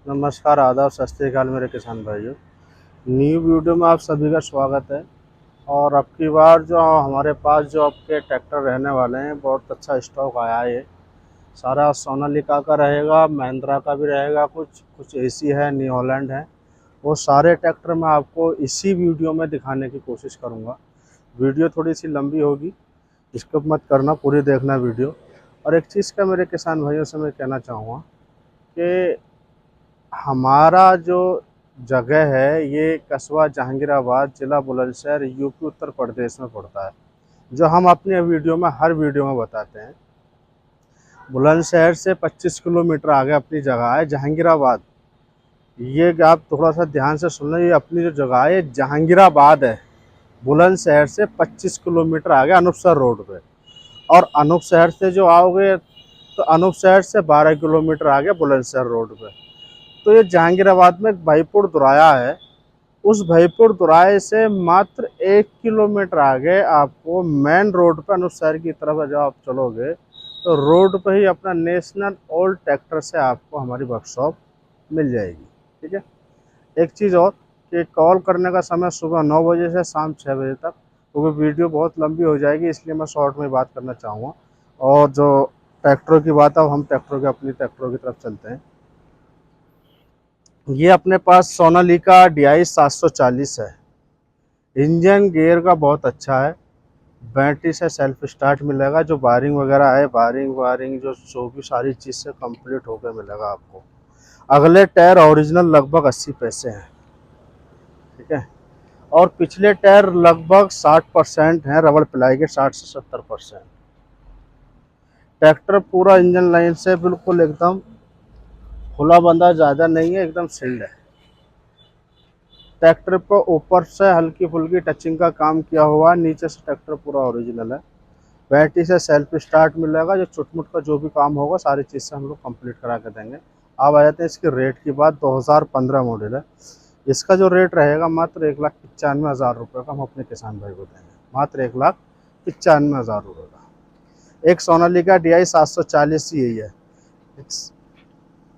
नमस्कार, आदाब, सत श्री अकाल मेरे किसान भाइयों। न्यू वीडियो में आप सभी का स्वागत है। और अब की बार जो हमारे पास जो आपके ट्रैक्टर रहने वाले हैं, बहुत अच्छा स्टॉक आया है। सारा सोनालिका का रहेगा, महिंद्रा का भी रहेगा, कुछ एसी है, न्यू हॉलैंड है। वो सारे ट्रैक्टर मैं आपको इसी वीडियो में दिखाने की कोशिश करूँगा। वीडियो थोड़ी सी लंबी होगी, स्किप मत करना, पूरी देखना वीडियो। और एक चीज़ का मेरे किसान भाइयों से मैं कहना चाहूँगा कि हमारा जो जगह है ये कस्बा जहांगीराबाद, ज़िला बुलंदशहर, यूपी उत्तर प्रदेश में पड़ता है। जो हम अपने वीडियो में हर वीडियो में बताते हैं, बुलंदशहर से 25 किलोमीटर आगे अपनी जगह है जहांगीराबाद। ये आप थोड़ा सा ध्यान से सुन लें, ये अपनी जो जगह है जहांगीराबाद है, बुलंदशहर से 25 किलोमीटर आगे अनूपसर रोड पे। और अनूपसर से जो आओगे तो अनूपसर से 12 किलोमीटर आगे बुलंदशहर रोड पे। तो ये जहांगीराबाद में एक भाईपुर दुराया है। उस भाईपुर दुराए से मात्र 1 किलोमीटर आगे आपको मेन रोड पर अनूपसर की तरफ जब आप चलोगे तो रोड पर ही अपना नेशनल ओल्ड ट्रैक्टर से आपको हमारी वर्कशॉप मिल जाएगी। ठीक है। एक चीज़ और कि कॉल करने का समय सुबह 9 बजे से शाम 6 बजे तक, क्योंकि वीडियो बहुत लंबी हो जाएगी, इसलिए मैं शॉर्ट में बात करना चाहूँगा। और जो ट्रैक्टरों की बात है, अब हम अपनी ट्रैक्टरों की तरफ चलते हैं। ये अपने पास सोनालिका DI 740 है। इंजन गियर का बहुत अच्छा है। बैटरी से सेल्फ स्टार्ट मिलेगा। जो वायरिंग वगैरह है, वायरिंग जो भी सारी चीज़ से कंप्लीट होकर मिलेगा आपको। अगले टायर ओरिजिनल लगभग 80 पैसे हैं। ठीक है। और पिछले टायर लगभग 60% हैं, रबड़ पिलाई के 60 से 70%। ट्रैक्टर पूरा इंजन लाइन से बिल्कुल एकदम खुला बंदा ज़्यादा नहीं है, एकदम सील्ड है। ट्रैक्टर पर ऊपर से हल्की फुल्की टचिंग का काम किया हुआ है, नीचे से ट्रैक्टर पूरा ओरिजिनल है। बैटरी से सेल्फ स्टार्ट मिलेगा। जो चुटमुट का जो भी काम होगा सारी चीज़ से हम लोग कंप्लीट करा के देंगे। अब आ जाते हैं इसके रेट की बात। 2015 मॉडल है। इसका जो रेट रहेगा मात्र 1,95,000 रुपये का हम अपने किसान भाई को देंगे। मात्र 1,95,000 रुपये का। एक सोनालिका DI 740 यही है।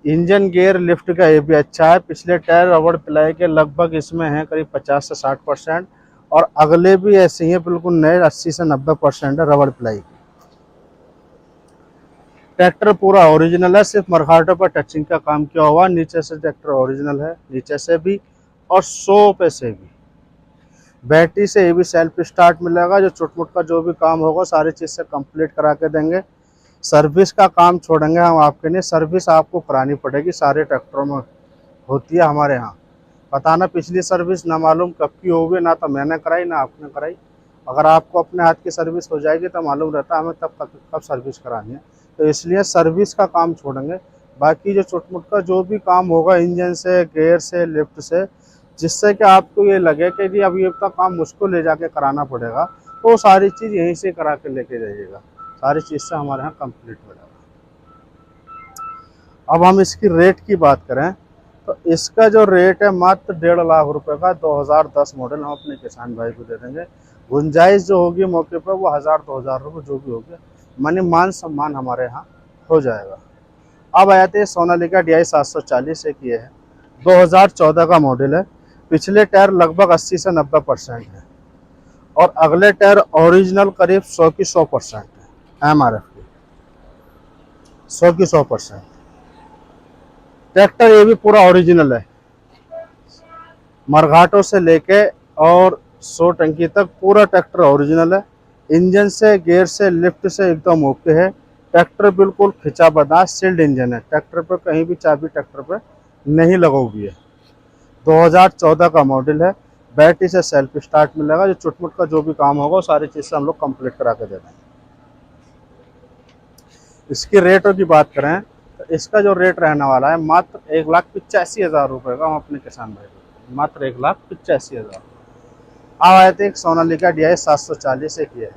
इंजन गियर लिफ्ट का ये भी अच्छा है। पिछले टायर रबड़ पिलाई के लगभग इसमें हैं करीब 50 से 60%। और अगले भी ऐसे ही हैं, बिल्कुल नए 80 से 90% है रबड़ पिलाई की। ट्रैक्टर पूरा ओरिजिनल है, सिर्फ मरघाटों पर टचिंग का काम किया हुआ। नीचे से ट्रैक्टर ओरिजिनल है, नीचे से भी और 100 पे से भी। बैटरी से ये भी सेल्फ स्टार्ट मिलेगा। जो चुटमुट का जो भी काम होगा सारी चीज़ से कंप्लीट करा के देंगे। सर्विस का काम छोड़ेंगे हम आपके लिए। सर्विस आपको करानी पड़ेगी, सारे ट्रैक्टरों में होती है हमारे यहाँ। पता ना पिछली सर्विस ना मालूम कब की होगी, ना तो मैंने कराई ना आपने कराई। अगर आपको अपने हाथ की सर्विस हो जाएगी तो मालूम रहता हमें तब कब सर्विस करानी है। तो इसलिए सर्विस का काम छोड़ेंगे। बाकी जो छोटमोट का जो भी काम होगा इंजन से, गियर से, लिफ्ट से, जिससे कि आपको ये लगे कि जी अब ये का काम मुझको ले जाके कराना पड़ेगा, तो सारी चीज़ यहीं से करा के लेके जाइएगा। सारी चीज़ से हमारे यहाँ कंप्लीट हो जाएगा। अब हम इसकी रेट की बात करें तो इसका जो रेट है मात्र 1.5 लाख रुपए का। 2010 मॉडल हम अपने किसान भाई को दे देंगे। गुंजाइश जो होगी मौके पर वो 1,000-2,000 रुपये जो भी होगी, मानी मान सम्मान हमारे यहाँ हो जाएगा। अब आते हैं सोनालिका DI 740 एक ये है। 2014 का मॉडल है। पिछले टायर लगभग 80 से 90% है। और अगले टायर ओरिजिनल करीब 100 की 100% है। MRF की 100 की 100%। ट्रैक्टर ये भी पूरा ओरिजिनल है। मरघाटों से लेके और 100 टंकी तक पूरा ट्रैक्टर ओरिजिनल है। इंजन से, गियर से, लिफ्ट से एकदम ओके है। ट्रैक्टर बिल्कुल खिंचा बदा सील्ड इंजन है। ट्रैक्टर पर कहीं भी चाबी ट्रैक्टर पर नहीं लगोगी है। 2014 का मॉडल है। बैटरी से सेल्फ स्टार्ट मिलेगा। जो चुटमुट का जो भी काम होगा सारी चीज़ से हम लोग कंप्लीट करा के दे देंगे। इसकी रेटों की बात करें तो इसका जो रेट रहने वाला है मात्र 1,85,000 रुपये का हम अपने किसान भाई को, मात्र 1,85,000। अब आए थे एक सोनालिका DI 740 एक ये है।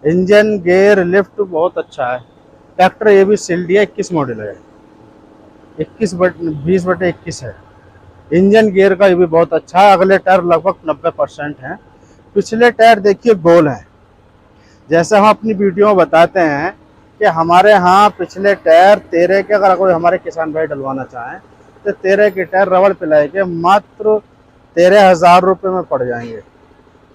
इंजन, गियर, लिफ्ट बहुत अच्छा है। ट्रैक्टर ये भी सील्ड है। 21 मॉडल है। 20/21 है। इंजन गियर का ये भी बहुत अच्छा है। अगले टायर लगभग 90% हैं। पिछले टायर देखिए गोल हैं। जैसे हम अपनी वीडियो में बताते हैं कि हमारे यहाँ पिछले टायर 13 के अगर कोई हमारे किसान भाई डलवाना चाहें तो 13 के टायर रबड़ पिलाई के मात्र 13,000 रुपये में पड़ जाएंगे।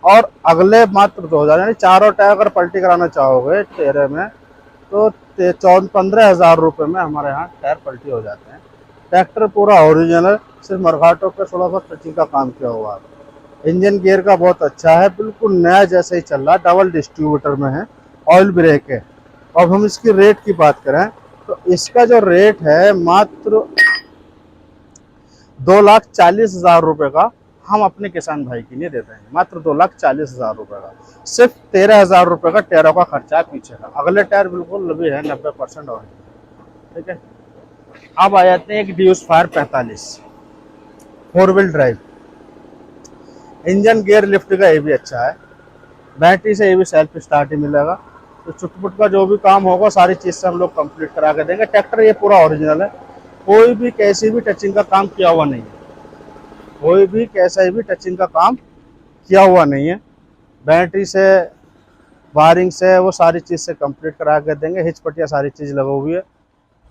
और अगले मात्र 2,000, यानी चारों टायर अगर पलटी कराना चाहोगे 13 में तो 15,000 रुपये में हमारे यहाँ टायर पलटी हो जाते हैं। ट्रैक्टर पूरा ओरिजिनल, सिर्फ मरघाटों पे थोड़ा सा टचिंग का काम किया हुआ है। इंजन गियर का बहुत अच्छा है, बिल्कुल नया जैसे ही चल रहा है, डबल डिस्ट्रीब्यूटर में है, ऑयल ब्रेक है। अब हम इसकी रेट की बात करें तो इसका जो रेट है मात्र 2,40,000 रुपये का हम अपने किसान भाई के लिए देते हैं। मात्र 2,40,000 रुपये का, सिर्फ 13,000 रुपये का टायरों का खर्चा है पीछे का। अगले टायर बिल्कुल भी है 90% और, ठीक है। अब आ जाते हैं एक ड्यूस फायर 45 4 wheel drive. Engine gear lift का ये भी अच्छा है, बैटरी से ये भी सेल्फ स्टार्ट ही मिलेगा। तो चुटपुट का जो भी काम होगा सारी चीज़ से हम लोग कंप्लीट करा के देंगे। ट्रैक्टर ये पूरा ओरिजिनल है, कोई भी कैसी भी टचिंग का काम किया हुआ नहीं है, कोई भी कैसा भी टचिंग का काम किया हुआ नहीं है। बैटरी से वायरिंग से वो सारी चीज़ से कंप्लीट करा के देंगे, हिचपटिया सारी चीज़ लगी हुई है।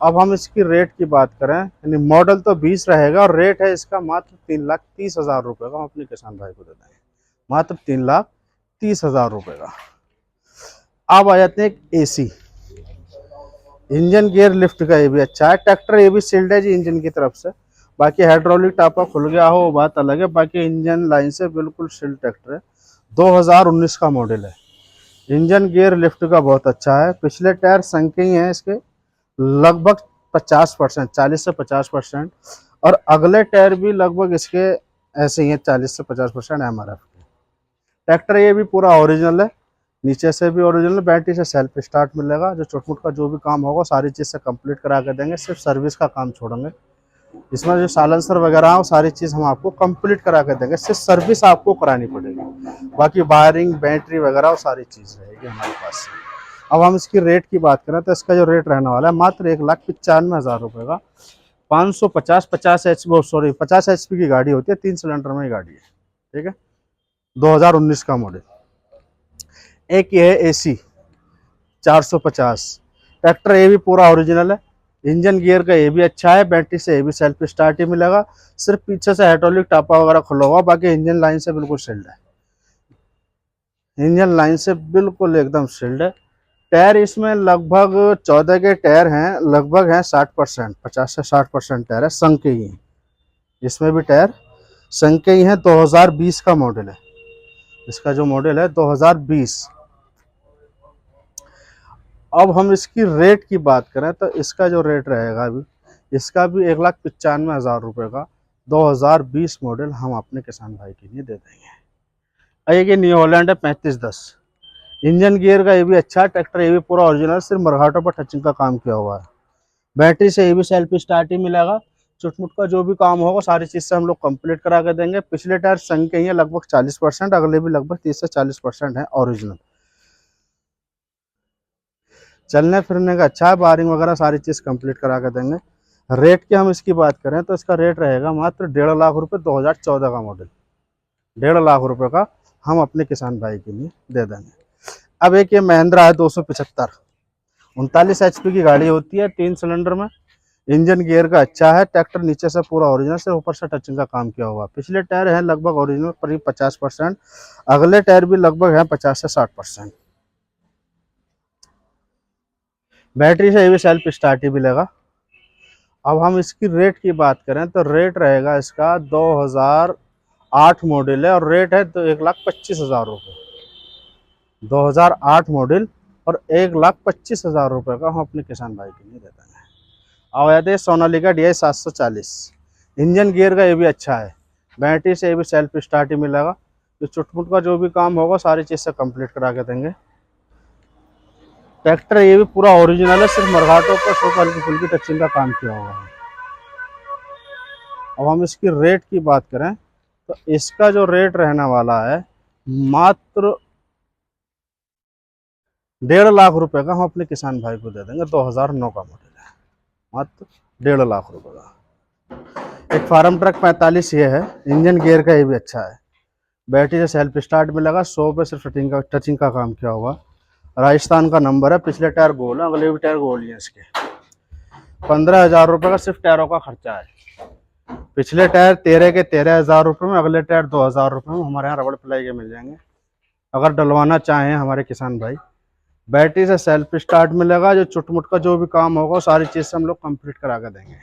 अब हम इसकी रेट की बात करें, यानी मॉडल तो 20 रहेगा और रेट है इसका मात्र 3,30,000 रुपये का। हम अपने किसान भाई को दे देंगे मात्र 3,30,000 रुपये का। अब आ जाते हैं एक AC इंजन गियर लिफ्ट का, ये भी अच्छा है। ट्रैक्टर ये भी सील्ड है जी इंजन की तरफ से, बाकी हाइड्रोलिक टापा खुल गया हो वो बात अलग है, बाकी इंजन लाइन से बिल्कुल सील्ड ट्रैक्टर है। 2019 का मॉडल है। इंजन गियर लिफ्ट का बहुत अच्छा है। पिछले टायर संख्या ही हैं इसके लगभग 50%, 40 से 50%, और अगले टायर भी लगभग इसके ऐसे ही हैं 40 से 50% MRF के। ट्रैक्टर ये भी पूरा ओरिजिनल है, नीचे से भी ओरिजिनल, बैटरी से सेल्फ स्टार्ट मिलेगा। जो छोट मोट का जो भी काम होगा सारी चीज़ से कंप्लीट करा के देंगे, सिर्फ सर्विस का काम छोड़ेंगे। इसमें जो साइलेंसर वगैरह है वो सारी चीज़ हम आपको कंप्लीट करा के देंगे, सिर्फ सर्विस आपको करानी पड़ेगी। बाकी वायरिंग बैटरी वगैरह वो सारी चीज़ रहेगी हमारे पास। अब हम इसकी रेट की बात करें तो इसका जो रेट रहने वाला है मात्र 1,95,000 रुपये का। 50 HP की गाड़ी होती है, 3 सिलेंडर में ही गाड़ी है, ठीक है। 2019 का मॉडल। एक ये है AC 450। ट्रैक्टर ये भी पूरा ओरिजिनल है, इंजन गियर का ये भी अच्छा है, बैटरी से ये भी सेल्फ स्टार्ट ही मिलेगा। सिर्फ पीछे से हाइड्रोलिक टापा वगैरह खुला हुआ, बाकी इंजन लाइन से बिल्कुल सील्ड है, इंजन लाइन से बिल्कुल एकदम सील्ड है। टायर इसमें लगभग 14 के टायर हैं, लगभग हैं 60%, 50 से 60% टायर है संघ के ही हैं। इसमें भी टायर संघ के ही हैं। 2020 का मॉडल है, इसका जो मॉडल है 2020। अब हम इसकी रेट की बात करें तो इसका जो रेट रहेगा अभी, इसका भी 1,95,000 रुपये का 2020 मॉडल हम अपने किसान भाई के लिए दे देंगे। एक ये न्यू हॉलैंड है 3510। इंजन गियर का ये भी अच्छा है, ट्रैक्टर ये भी पूरा ओरिजिनल, सिर्फ मरघाटों पर टचिंग का काम किया हुआ है। बैटरी से ये भी सेल्फ स्टार्ट ही मिलेगा। चुटमुट का जो भी काम होगा सारी चीज़ से हम लोग कंप्लीट करा के देंगे। पिछले टायर संघ के ही है लगभग 40%, अगले भी लगभग 30 से 40% है ओरिजिनल। चलने फिरने का अच्छा है, वायरिंग वगैरह सारी चीज़ कंप्लीट करा के देंगे। रेट की हम इसकी बात करें तो इसका रेट रहेगा मात्र 1.5 लाख रुपये। 2014 का मॉडल, 1.5 लाख रुपये का हम अपने किसान भाई के लिए दे देंगे। अब एक ये महिंद्रा है 275, 39 HP की गाड़ी होती है, 3 सिलेंडर में। इंजन गियर का अच्छा है, ट्रैक्टर नीचे से पूरा ओरिजिनल, से ऊपर से टचिंग का काम किया हुआ। पिछले टायर हैं लगभग ओरिजिनल करीब 50%, अगले टायर भी लगभग हैं 50 से 60%। बैटरी से ये भी सेल्फ स्टार्ट ही मिलेगा। अब हम इसकी रेट की बात करें तो रेट रहेगा इसका 2008 मॉडल है और रेट है तो 1,25,000 रुपये। 2008 मॉडल और 1,25,000 रुपये का हम अपने किसान भाई के लिए देते हैं। अब आते हैं सोनालिका DI 740। इंजन गियर का ये भी अच्छा है, बैटरी से ये भी सेल्फ स्टार्ट ही मिलेगा। तो चुटपुट का जो भी काम होगा सारी चीज़ से कंप्लीट करा के देंगे। ट्रैक्टर ये भी पूरा ओरिजिनल है, सिर्फ मरघाटों पर सिर्फ हल्की फुल्की टचिंग का काम किया हुआ है। अब हम इसकी रेट की बात करें तो इसका जो रेट रहने वाला है मात्र 1.5 लाख रुपए का हम अपने किसान भाई को दे देंगे। 2009 का मॉडल है, मात्र 1.5 लाख रुपए का। एक फार्म ट्रक 45 ये है, इंजन गियर का ये भी अच्छा है, बैटरी से सेल्फ स्टार्ट मिलेगा। 100 पे सिर्फ टचिंग का काम किया हुआ। राजस्थान का नंबर है, पिछले टायर गोल है, अगले भी टायर गोल ही है इसके। 15,000 रुपये का सिर्फ टायरों का खर्चा है। पिछले टायर 13 के 13,000 रुपये में, अगले टायर 2,000 रुपये में हमारे यहाँ रबड़ पिलाई के मिल जाएंगे अगर डलवाना चाहें हमारे किसान भाई। बैटरी से सेल्फ स्टार्ट मिलेगा, जो चुटमुट का जो भी काम होगा सारी चीज़ से हम लोग कंप्लीट करा के देंगे।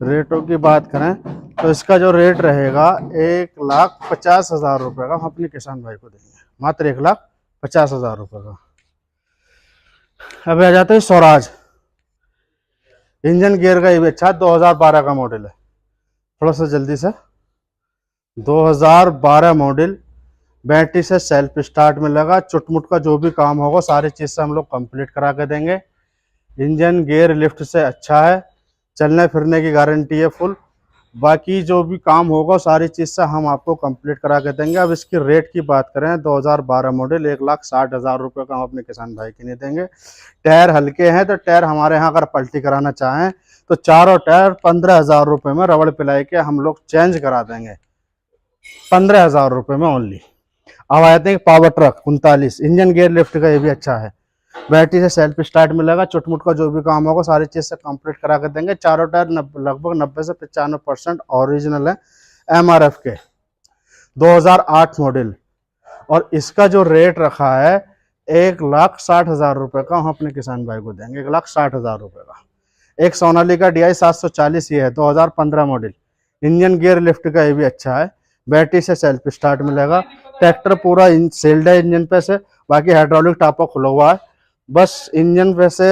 रेटों की बात करें तो इसका जो रेट रहेगा 1,50,000 रुपये का हम अपने किसान भाई को देंगे, मात्र 1,50,000 रुपये का। अब आ जाते हैं स्वराज। इंजन गियर का ये भी अच्छा, 2012 का मॉडल है। थोड़ा सा जल्दी से, 2012 मॉडल, बैटरी से सेल्फ स्टार्ट मिलेगा, चुटमुट का जो भी काम होगा सारी चीज़ से हम लोग कंप्लीट करा के देंगे। इंजन गियर लिफ्ट से अच्छा है, चलने फिरने की गारंटी है फुल। बाकी जो भी काम होगा सारी चीज़ से हम आपको कंप्लीट करा के देंगे। अब इसकी रेट की बात करें, 2012 मॉडल 1,60,000 रुपये का हम अपने किसान भाई के लिए देंगे। टायर हल्के हैं तो टायर हमारे यहाँ अगर पलटी कराना चाहें तो चारों टायर 15,000 रुपये में रबड़ पिलाई के हम लोग चेंज करा देंगे, 15,000 रुपये में ओनली। अब आते हैं power truck 39, engine gear lift का ये भी अच्छा है, बैटरी से सेल्फ स्टार्ट मिलेगा, चुटमुट का जो भी काम होगा सारी चीज़ से कंप्लीट करा कर देंगे। चारों टायर लगभग 90 से 95% ओरिजिनल है, MRF के, 2008 मॉडल। और इसका जो रेट रखा है 1,60,000 रुपये का हम अपने किसान भाई को देंगे, 1,60,000 रुपये का। एक सोनालिका DI 740 ये है, 2015 मॉडल, इंजन गियर लिफ्ट का ये भी अच्छा है, बैटरी से सेल्फ स्टार्ट मिलेगा। ट्रैक्टर पूरा सेल्ड है इंजन पे से, बाकी हाइड्रोलिक टापा खुला हुआ है, बस इंजन पे से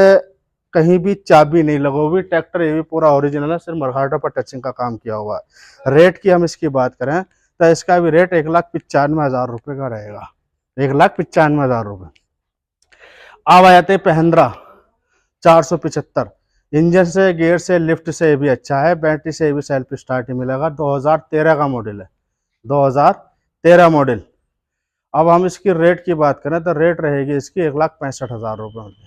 कहीं भी चाबी नहीं लगी हुई। ट्रैक्टर ये भी पूरा ओरिजिनल है, सिर्फ मरघाटों पर टचिंग का काम किया हुआ है। रेट की हम इसकी बात करें तो इसका भी रेट 1,95,000 रुपये का रहेगा, 1,95,000 रुपये। अब आ जाते महिंद्रा 475, इंजन से गियर से लिफ्ट से ये भी अच्छा है, बैटरी से ये भी सेल्फ स्टार्ट ही मिलेगा, 2013 का मॉडल है, 2013 मॉडल। अब हम इसकी रेट की बात करें तो रेट रहेगी इसकी 1,65,000 रुपये।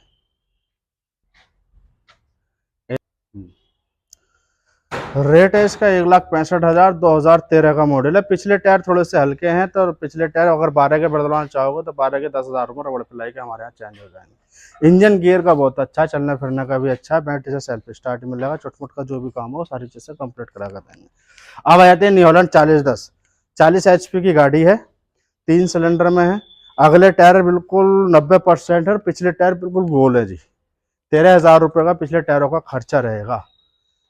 रेट है इसका 1,65,000, 2013 का मॉडल है। पिछले टायर थोड़े से हल्के हैं तो पिछले टायर अगर 12 के बदलवाना चाहोगे तो 12 के 10,000 रुपये रबड़ पिलाई के हमारे यहाँ चेंज हो जाएंगे। इंजन गियर का बहुत अच्छा, चलने फिरने का भी अच्छा है, बैटरी से सेल्फ स्टार्ट मिलेगा, चुटमुट का जो भी काम हो सारी चीज़ें कंप्लीट करा कर देंगे। अब आ जाते हैं न्यू हॉलैंड 4010, 40 HP की गाड़ी है, 3 सिलेंडर में है। अगले टायर बिल्कुल 90% है, पिछले टायर बिल्कुल गोल है जी। 13,000 रुपये का पिछले टायरों का खर्चा रहेगा।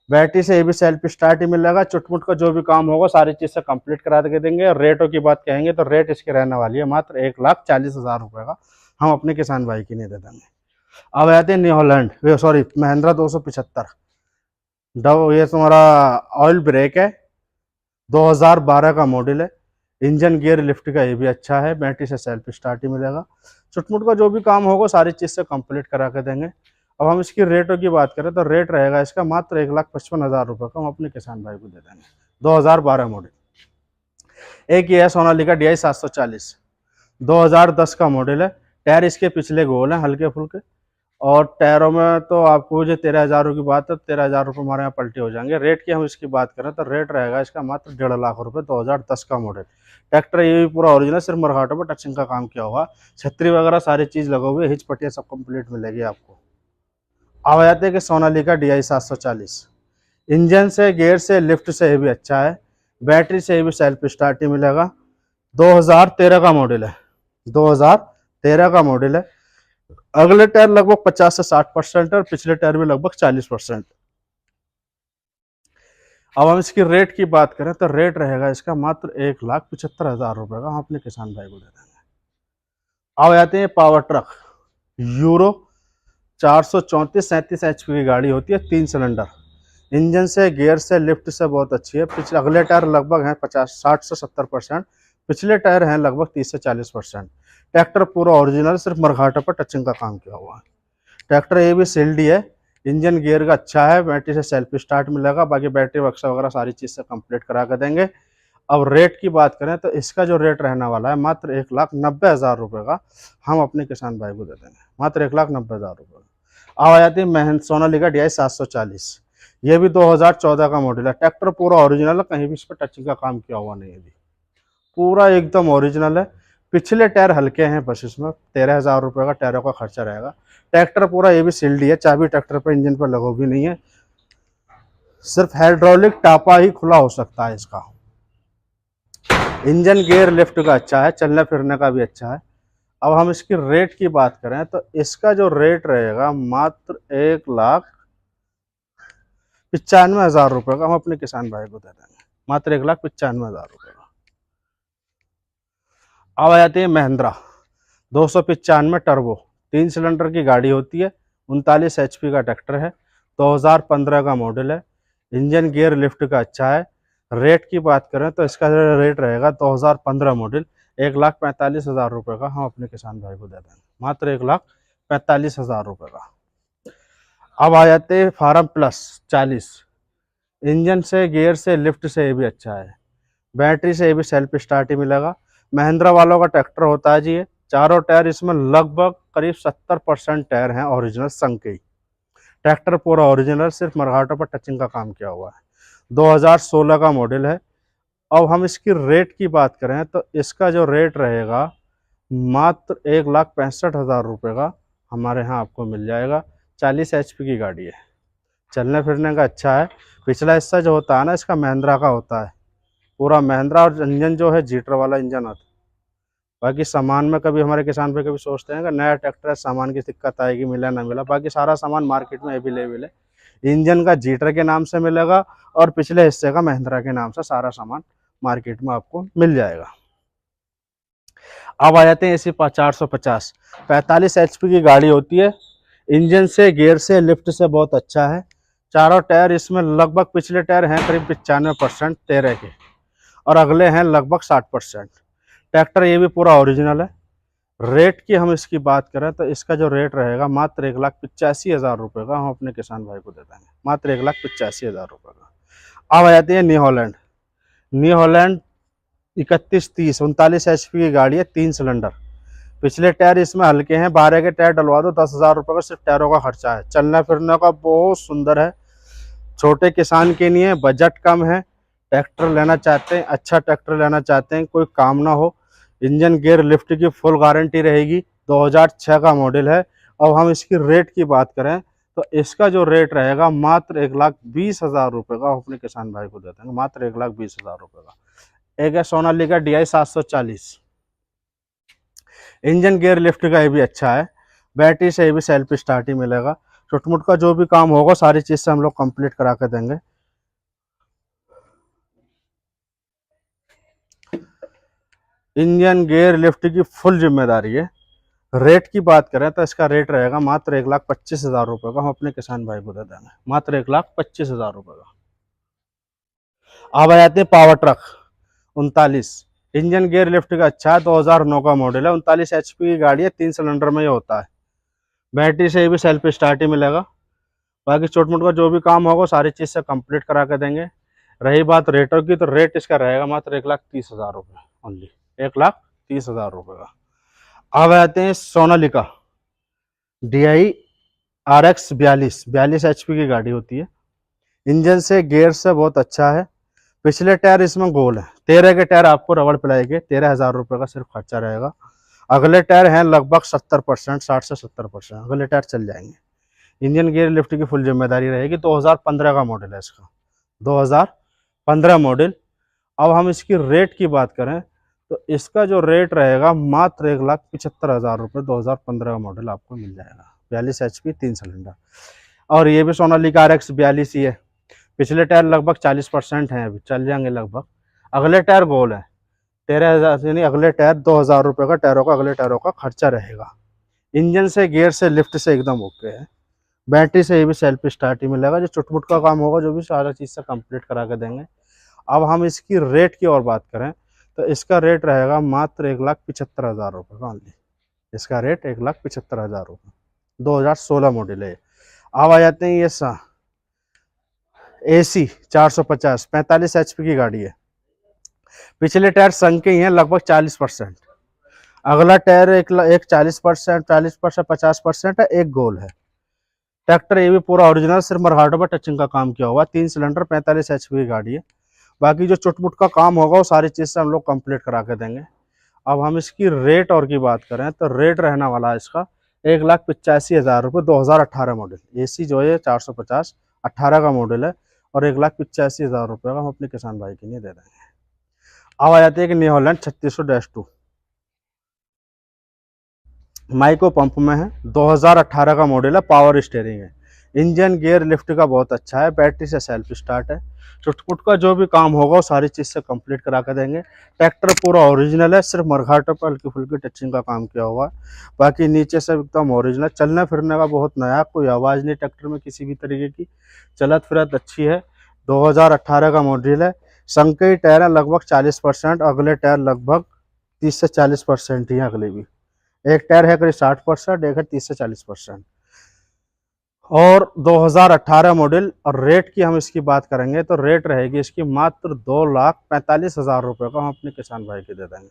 बैटरी से ये भी सेल्फ स्टार्ट ही मिलेगा, चुटमुट का जो भी काम होगा सारी चीज़ से कंप्लीट करा के देंगे। रेटों की बात कहेंगे तो रेट इसकी रहने वाली है मात्र 1,40,000 रुपये का, हम अपने किसान भाई की नहीं दे देंगे। अब आते हैं न्यू हॉलैंड, सॉरी महिंद्रा 275, ये तुम्हारा ऑयल ब्रेक है, 2012 का मॉडल है, इंजन गियर लिफ्ट का ये भी अच्छा है, बैटरी से सेल्फ स्टार्ट ही मिलेगा, चुटमुट का जो भी काम होगा सारी चीज़ से कंप्लीट करा के देंगे। अब हम इसकी रेटों की बात करें तो रेट रहेगा इसका मात्र 1,55,000 रुपये का, हम अपने किसान भाई को दे देंगे, 2012 मॉडल। एक ये है सोनालिका DI 740, 2010 का मॉडल है, टायर इसके पिछले गोल हैं हल्के फुल्के, और टायरों में तो आपको जो 13,000 की बात है, 13,000 रुपये हमारे यहाँ पलटी हो जाएंगे। रेट की हम इसकी बात करें तो रेट रहेगा इसका मात्र 1.5 लाख रुपये, 2010 का मॉडल। ट्रैक्टर ये भी पूरा ओरिजिनल, सिर्फ मरघाटों पर टचिंग का काम किया हुआ, छतरी वगैरह सारी चीज़ लगे हुए, हिच पट्टियाँ सब कंप्लीट मिलेगी आपको। अब आ जाते हैं कि सोनालिका DI 740, इंजन से गियर से लिफ्ट से ये भी अच्छा है, बैटरी से ये भी सेल्फ स्टार्ट ही मिलेगा, 2013 का मॉडल है, 2013 का मॉडल है। अगले टायर लगभग 50 से 60% और पिछले टायर में लगभग 40%। अब हम इसकी रेट की बात करें तो रेट रहेगा इसका मात्र 1,75,000 रुपये का, हम अपने किसान भाई को दे देंगे। अब आते हैं पावर ट्रक, यूरो 434, 37 HP की गाड़ी होती है, 3 सिलेंडर, इंजन से गियर से लिफ्ट से बहुत अच्छी है। पिछले अगले टायर लगभग हैं 60 से 70%, पिछले टायर हैं लगभग 30 से 40%। ट्रैक्टर पूरा ओरिजिनल, सिर्फ मरघाटों पर टचिंग का काम किया हुआ है। ट्रैक्टर ये भी सील्ड ही है, इंजन गियर का अच्छा है, बैटरी से सेल्फ स्टार्ट मिलेगा, बाकी बैटरी बक्सा वगैरह सारी चीज़ से कंप्लीट करा कर देंगे। अब रेट की बात करें तो इसका जो रेट रहने वाला है मात्र 1,90,000 रुपये का, हम अपने किसान भाई को दे देंगे, मात्र 1,90,000 रुपये। अब आ जाती है सोनालिका DI 740, ये भी 2014 का मॉडल है। ट्रैक्टर पूरा ओरिजिनल है, कहीं भी इस पर टचिंग का काम किया हुआ नहीं है जी, पूरा एकदम ओरिजिनल है। पिछले टायर हल्के हैं, बस इसमें 13,000 रुपये का टायरों का खर्चा रहेगा। ट्रैक्टर पूरा ये भी सील्ड ही है, चाबी ट्रैक्टर पर इंजन पर लगो भी नहीं है, सिर्फ हाइड्रोलिक टापा ही खुला हो सकता है इसका। इंजन गियर लिफ्ट का अच्छा है, चलने फिरने का भी अच्छा है। अब हम इसकी रेट की बात करें तो इसका जो रेट रहेगा मात्र 1,95,000 रुपये का हम अपने किसान भाई को दे देंगे, मात्र 1,95,000 रुपये का। अब आ जाती है महिंद्रा 295 टर्बो, 3 सिलेंडर की गाड़ी होती है, 39 HP का ट्रैक्टर है, 2015 का मॉडल है। इंजन गियर लिफ्ट का अच्छा है। रेट की बात करें तो इसका रेट रहेगा 2015 मॉडल 1,45,000 रुपये का हम अपने किसान भाई को दे देंगे, मात्र 1,45,000 रुपये का। अब आ जाते हैं फार्म प्लस 40, इंजन से गियर से लिफ्ट से ये भी अच्छा है, बैटरी से ये भी सेल्फ स्टार्ट ही मिलेगा। महिंद्रा वालों का ट्रैक्टर होता है जी ये। चारों टायर इसमें लगभग करीब 70% टायर हैं ओरिजिनल संघ के ही। ट्रैक्टर पूरा ओरिजिनल, सिर्फ मरघाटों पर टचिंग का काम किया हुआ है। 2016 का मॉडल है। अब हम इसकी रेट की बात करें तो इसका जो रेट रहेगा मात्र 1,65,000 रुपये का हमारे यहाँ आपको मिल जाएगा। 40 HP की गाड़ी है, चलने फिरने का अच्छा है। पिछला हिस्सा जो होता है ना इसका महिंद्रा का होता है, पूरा महिंद्रा, और इंजन जो है जीटर वाला इंजन आता है। बाकी सामान में कभी हमारे किसान भाई कभी सोचते हैं कि नया ट्रैक्टर है, सामान की दिक्कत आएगी, मिला ना मिला, बाकी सारा सामान मार्केट में अवेलेबल है। इंजन का जीटर के नाम से मिलेगा और पिछले हिस्से का महिंद्रा के नाम से सारा सामान मार्केट में आपको मिल जाएगा। अब आ जाते हैं एसी 450, 45 HP की गाड़ी होती है। इंजन से गियर से लिफ्ट से बहुत अच्छा है। चारों टायर इसमें लगभग, पिछले टायर हैं करीब 95% 13 के, और अगले हैं लगभग 60%। ट्रैक्टर ये भी पूरा ओरिजिनल है। रेट की हम इसकी बात करें तो इसका जो रेट रहेगा मात्र 1,85,000 रुपये का हम अपने किसान भाई को दे देंगे, मात्र 1,85,000 रुपये का। अब आ जाती है new Holland. New Holland 3130, 39 HP की गाड़ी है, 3 सिलेंडर। पिछले टायर इसमें हल्के हैं, 12 के टायर डलवा दो 10,000 रुपये का सिर्फ टायरों का खर्चा है। चलने फिरने का बहुत सुंदर है। छोटे किसान के लिए बजट कम है, ट्रैक्टर लेना चाहते हैं, अच्छा ट्रैक्टर लेना चाहते हैं, कोई काम ना हो, इंजन गियर लिफ्ट की फुल गारंटी रहेगी। 2006 का मॉडल है। अब हम इसकी रेट की बात करें तो इसका जो रेट रहेगा मात्र 1,20,000 रुपये का अपने किसान भाई को देते हैं, मात्र 1,20,000 रुपये का। एक है Sonalika DI 740, engine gear lift का ये भी अच्छा है। बैटरी से ये भी सेल्फ स्टार्ट ही मिलेगा। छोट मोट का जो भी काम होगा सारी चीज़ से हम लोग कंप्लीट करा के देंगे। इंजन गियर लिफ्ट की फुल जिम्मेदारी है। रेट की बात करें तो इसका रेट रहेगा मात्र 1,25,000 रुपये का हम अपने किसान भाई को दे देंगे, मात्र 1,25,000 रुपये का। अब आ जाते हैं power truck 39, engine gear lift का अच्छा है, 2009 का मॉडल है, 39 HP की गाड़ी है, 3 सिलेंडर में ये होता है। बैटरी से ये भी सेल्फ स्टार्ट ही मिलेगा। बाकी छोट मोट का जो भी काम होगा सारी चीज़ से कंप्लीट करा के देंगे। रही बात रेटों की तो रेट इसका रहेगा मात्र 1,30,000 रुपये ओनली, 1,30,000 रुपये का। अब आते हैं सोनालिका DI RX 42 HP की गाड़ी होती है। इंजन से गियर से बहुत अच्छा है। पिछले टायर इसमें गोल है, 13 के टायर आपको रबड़ पिलाएंगे, 13,000 रुपये का सिर्फ खर्चा रहेगा। अगले टायर हैं लगभग 70%, 60 से 70%, अगले टायर चल जाएंगे। इंजन गियर लिफ्ट की फुल जिम्मेदारी रहेगी। 2015 का मॉडल है इसका, 2015 मॉडल। अब हम इसकी रेट की बात करें तो इसका जो रेट रहेगा मात्र 1,75,000 रुपये, 2015 का मॉडल आपको मिल जाएगा। 42 HP 3 सिलेंडर, और ये भी सोनालिका RX 42 ही है। पिछले टायर लगभग 40% हैं, अभी चल जाएंगे लगभग। अगले टायर गोल है, 13,000 यानी अगले टायर 2,000 रुपये का टायरों का, अगले टायरों का खर्चा रहेगा। इंजन से गियर से लिफ्ट से एकदम ओके है। बैटरी से ये भी सेल्फ स्टार्ट ही मिलेगा। जो चुटमुट का काम होगा जो भी सारा चीज़ से कंप्लीट करा के देंगे। अब हम इसकी रेट की और बात करें तो इसका रेट रहेगा मात्र 1,75,000 रुपये का ओनली। इसका रेट 1,75,000 रुपये, 2016 मॉडल है। अब आ जाते हैं ये AC 450, 45 HP की गाड़ी है। पिछले टायर संघ के ही हैं लगभग 40%। अगला टायर एक 40%, 40%, 50% है, एक गोल है। ट्रैक्टर ये भी पूरा ओरिजिनल, सिर्फ मरघाटों पर टचिंग का काम किया हुआ, 3 सिलेंडर 45 HP की गाड़ी है। बाकी जो चुटमुट का काम होगा वो सारी चीज़ से हम लोग कंप्लीट करा के देंगे। अब हम इसकी रेट और की बात करें तो रेट रहने वाला है इसका 1,85,000 रुपये, 2018 मॉडल। AC जो है 450, 18 का मॉडल है, और 1,85,000 रुपये का हम अपने किसान भाई के लिए दे देंगे। अब आ जाती है कि न्यू हॉलैंड 3600-2 माइको पंप में है, 2018 का मॉडल है, पावर स्टीयरिंग है, इंजन गियर लिफ्ट का बहुत अच्छा है, बैटरी से सेल्फ स्टार्ट है, चुटपुट का जो भी काम होगा वो सारी चीज़ से कंप्लीट करा कर देंगे। ट्रैक्टर पूरा ओरिजिनल है, सिर्फ मरघाटों पर हल्की फुल्की टचिंग का काम किया हुआ है, बाकी नीचे से एकदम ओरिजिनल। चलने फिरने का बहुत नया, कोई आवाज़ नहीं ट्रैक्टर में किसी भी तरीके की, चलत फिरत अच्छी है। 2018 का मॉडल है, संकई टायर है लगभग 40%, अगले टायर लगभग 30 से 40% ही है, अगले भी एक टायर है करीब 60%, एक है 30 से 40%। और 2018 मॉडल, और रेट की हम इसकी बात करेंगे तो रेट रहेगी इसकी मात्र 2,45,000 रुपये का हम अपने किसान भाई के दे देंगे।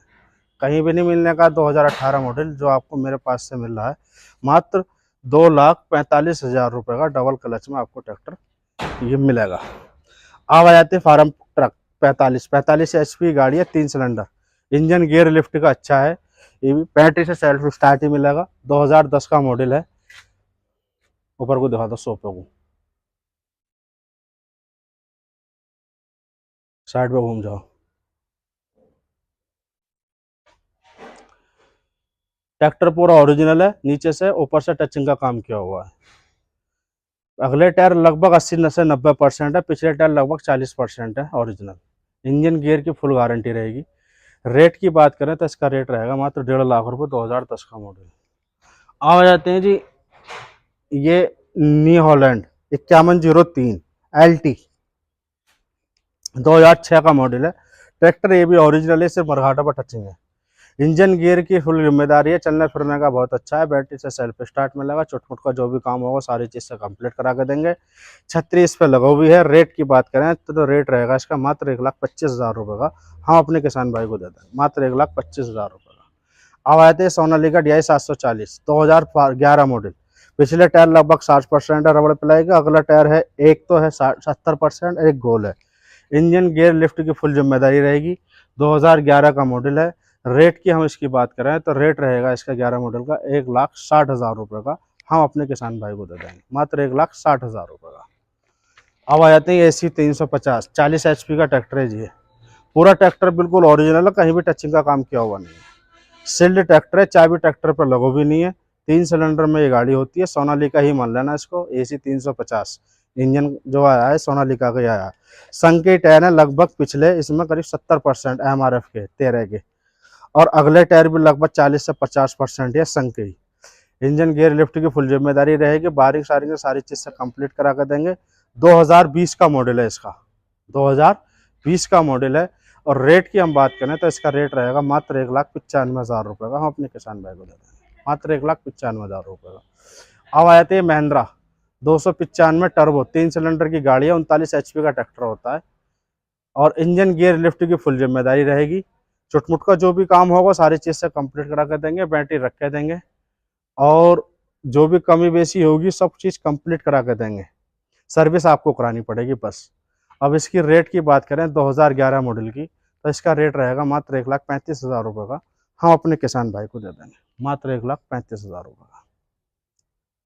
कहीं भी नहीं मिलने का 2018 मॉडल जो आपको मेरे पास से मिल रहा है, मात्र 2,45,000 रुपये का डबल क्लच में आपको ट्रैक्टर ये मिलेगा। अब आ जाते फार्म ट्रक 45 HP गाड़ी है, 3 सिलेंडर, इंजन गियर लिफ्ट का अच्छा है, ये भी बैटरी से सेल्फ स्टार्ट ही मिलेगा, 2010 का मॉडल है। ऊपर को दिखा दो, सोफे को साइड पे घूम जाओ। ट्रैक्टर पूरा ओरिजिनल है, नीचे से ऊपर से टचिंग का काम किया हुआ है। अगले टायर लगभग 80 से 90% है, पिछले टायर लगभग 40% है ओरिजिनल। इंजन गियर की फुल गारंटी रहेगी। रेट की बात करें तो इसका रेट रहेगा मात्र 1.5 लाख रुपए, 2010 का मॉडल। आ जाते हैं जी ये न्यू हॉलैंड 5103 LT 2006 का मॉडल है। ट्रैक्टर ये भी ओरिजिनल है, सिर्फ मरघाटा पर टचिंग है। इंजन गियर की फुल जिम्मेदारी है, चलने फिरने का बहुत अच्छा है, बैटरी से सेल्फ स्टार्ट मिलेगा, चुटपुट का जो भी काम होगा सारी चीज़ से कंप्लीट करा के देंगे। छतरी इस पर लगा हुई है। रेट की बात करें तो रेट रहेगा इसका मात्र 1,25,000 रुपये का, हम अपने किसान भाई को दे देंगे मात्र 1,25,000 रुपये का। अब आते हैं सोनालिका DI 740 2011 मॉडल, पिछले टायर लगभग 60% है रबड़ प्लाई का, अगला टायर है एक तो है 70%, एक गोल है। इंजन गियर लिफ्ट की फुल जिम्मेदारी रहेगी, 2011 का मॉडल है। रेट की हम इसकी बात करें तो रेट रहेगा इसका 11 मॉडल का 1,60,000 रुपये का, हम अपने किसान भाई को दे देंगे मात्र 1,60,000 रुपये का। अब आ जाते हैं AC 350 40 HP का ट्रैक्टर है जी, पूरा ट्रैक्टर बिल्कुल ओरिजिनल है, कहीं भी टचिंग का काम किया हुआ नहीं है। सिल्ड ट्रैक्टर है, चाबी ट्रैक्टर पर लगो भी नहीं है, 3 सिलेंडर में ये गाड़ी होती है, सोनालिका ही मान लेना इसको। AC 350 इंजन जो आया है सोनालिका का आया है। संघ के टायर है लगभग पिछले इसमें करीब 70% MRF के 13 के, और अगले टायर भी लगभग 40 से 50% है संघ के ही। इंजन गियर लिफ्ट की फुल जिम्मेदारी रहेगी, बारिश सारी सारी चीज़ से कंप्लीट करा कर देंगे। 2020 का मॉडल है इसका, 2020 का मॉडल है। और रेट की हम बात करें तो इसका रेट रहेगा मात्र 1,95,000 रुपये का, हम अपने किसान भाई को दे देंगे मात्र 1,95,000 रुपये का। अब आ जाते हैं महिंद्रा 295 टर्बो, 3 सिलेंडर की गाड़ी है, 39 HP का ट्रैक्टर होता है, और इंजन गियर लिफ्ट की फुल जिम्मेदारी रहेगी। चुटमुट का जो भी काम होगा सारी चीज़ से कंप्लीट करा कर देंगे, बैटरी रख के देंगे, और जो भी कमी बेसी होगी सब चीज़ कंप्लीट करा कर देंगे। सर्विस आपको करानी पड़ेगी बस। अब इसकी रेट की बात करें 2011 मॉडल की तो इसका रेट रहेगा मात्र 1,35,000 रुपये का, हम अपने किसान भाई को दे देंगे मात्र 1,35,000 रुपये।